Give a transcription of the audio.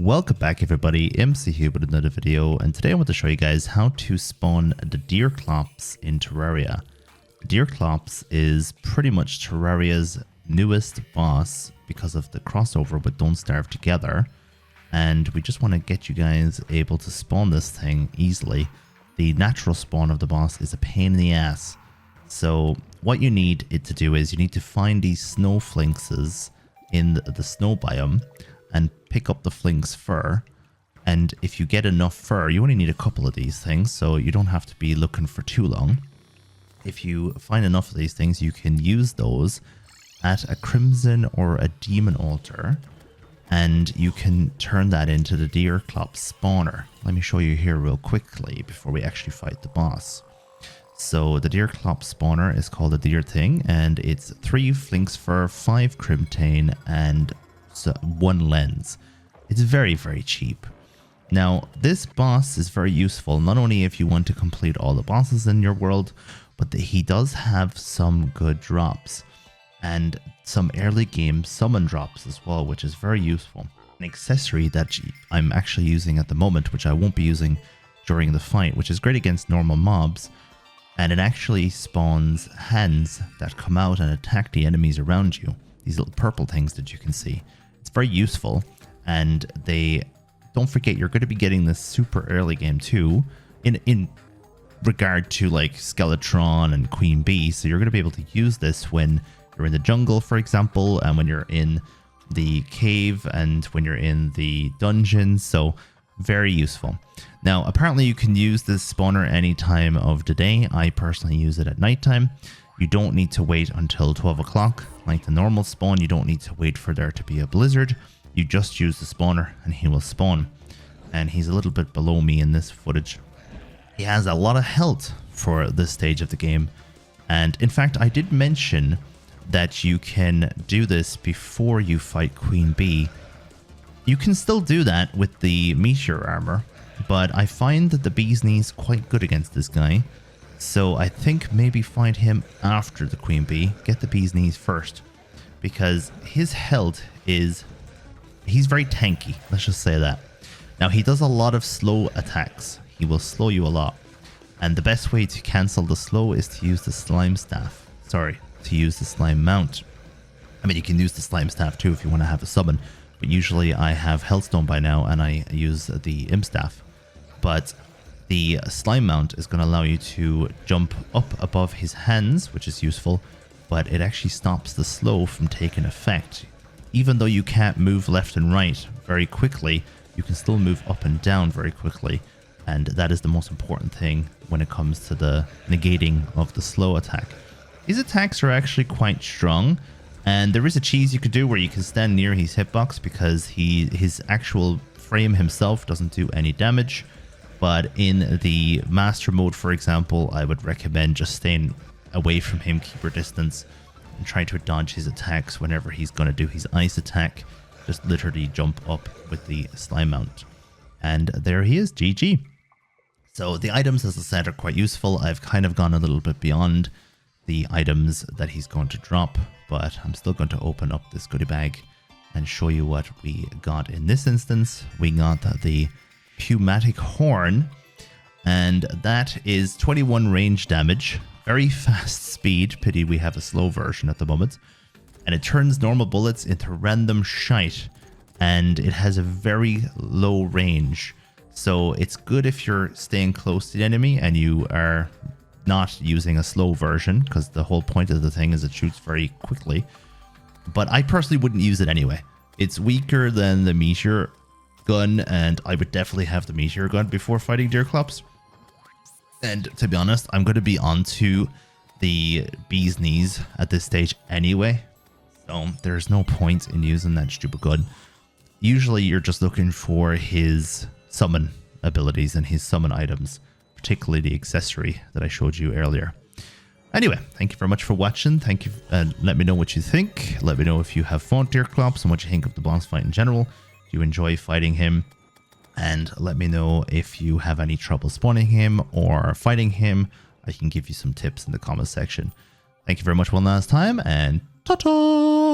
Welcome back everybody, MC here with another video, and today I want to show you guys how to spawn the Deerclops in Terraria. Deerclops is pretty much Terraria's newest boss because of the crossover with Don't Starve Together, and we just want to get you guys able to spawn this thing easily. The natural spawn of the boss is a pain in the ass, so what you need it to do is you need to find these snow flinxes in the snow biome and pick up the flinx fur, and if you get enough fur, you only need a couple of these things, so you don't have to be looking for too long. If you find enough of these things, you can use those at a crimson or a demon altar, and you can turn that into the Deerclops spawner. Let me show you here real quickly before we actually fight the boss. So the Deerclops spawner is called a deer thing, and it's 3 flinx fur, 5 crimtane, and 1 lens. It's very, very cheap. Now, this boss is very useful, not only if you want to complete all the bosses in your world, but he does have some good drops and some early game summon drops as well, which is very useful. An accessory that I'm actually using at the moment, which I won't be using during the fight, which is great against normal mobs, and it actually spawns hands that come out and attack the enemies around you. These little purple things that you can see. It's very useful, and don't forget you're going to be getting this super early game too in regard to like Skeletron and Queen Bee, so you're going to be able to use this when you're in the jungle, for example, and when you're in the cave and when you're in the dungeon, so very useful. Now apparently you can use this spawner any time of the day. I personally use it at nighttime. You don't need to wait until 12 o'clock like the normal spawn. You don't need to wait for there to be a blizzard. You just use the spawner and he will spawn. And he's a little bit below me in this footage. He has a lot of health for this stage of the game. And in fact, I did mention that you can do this before you fight Queen Bee. You can still do that with the meteor armor, but I find that the bee's knees quite good against this guy. So I think maybe find him after the Queen Bee. Get the bee's knees first, because his health is... he's very tanky, let's just say that. Now he does a lot of slow attacks. He will slow you a lot. And the best way to cancel the slow is to use the slime staff. Sorry, to use the slime mount. I mean, you can use the slime staff too if you want to have a summon. But usually I have Hellstone by now and I use the imp staff. But the slime mount is going to allow you to jump up above his hands, which is useful, but it actually stops the slow from taking effect. Even though you can't move left and right very quickly, you can still move up and down very quickly, and that is the most important thing when it comes to the negating of the slow attack. His attacks are actually quite strong, and there is a cheese you could do where you can stand near his hitbox because his actual frame himself doesn't do any damage. But in the master mode, for example, I would recommend just staying away from him, keep your distance, and try to dodge his attacks whenever he's going to do his ice attack. Just literally jump up with the slime mount. And there he is, GG. So the items, as I said, are quite useful. I've kind of gone a little bit beyond the items that he's going to drop, but I'm still going to open up this goodie bag and show you what we got in this instance. We got the Pneumatic Horn, and that is 21 range damage, very fast speed. Pity we have a slow version at the moment. And it turns normal bullets into random shite, and it has a very low range, so it's good if you're staying close to the enemy and you are not using a slow version, because the whole point of the thing is it shoots very quickly. But I personally wouldn't use it anyway. It's weaker than the meteor gun, and I would definitely have the meteor gun before fighting Deerclops. And to be honest, I'm going to be onto the bee's knees at this stage anyway, so there's no point in using that stupid gun. Usually you're just looking for his summon abilities and his summon items, particularly the accessory that I showed you earlier. Anyway, thank you very much for watching. Thank you, and let me know what you think. Let me know if you have fought Deerclops and what you think of the boss fight in general. Do you enjoy fighting him? And let me know if you have any trouble spawning him or fighting him. I can give you some tips in the comment section. Thank you very much one last time, and ta-ta!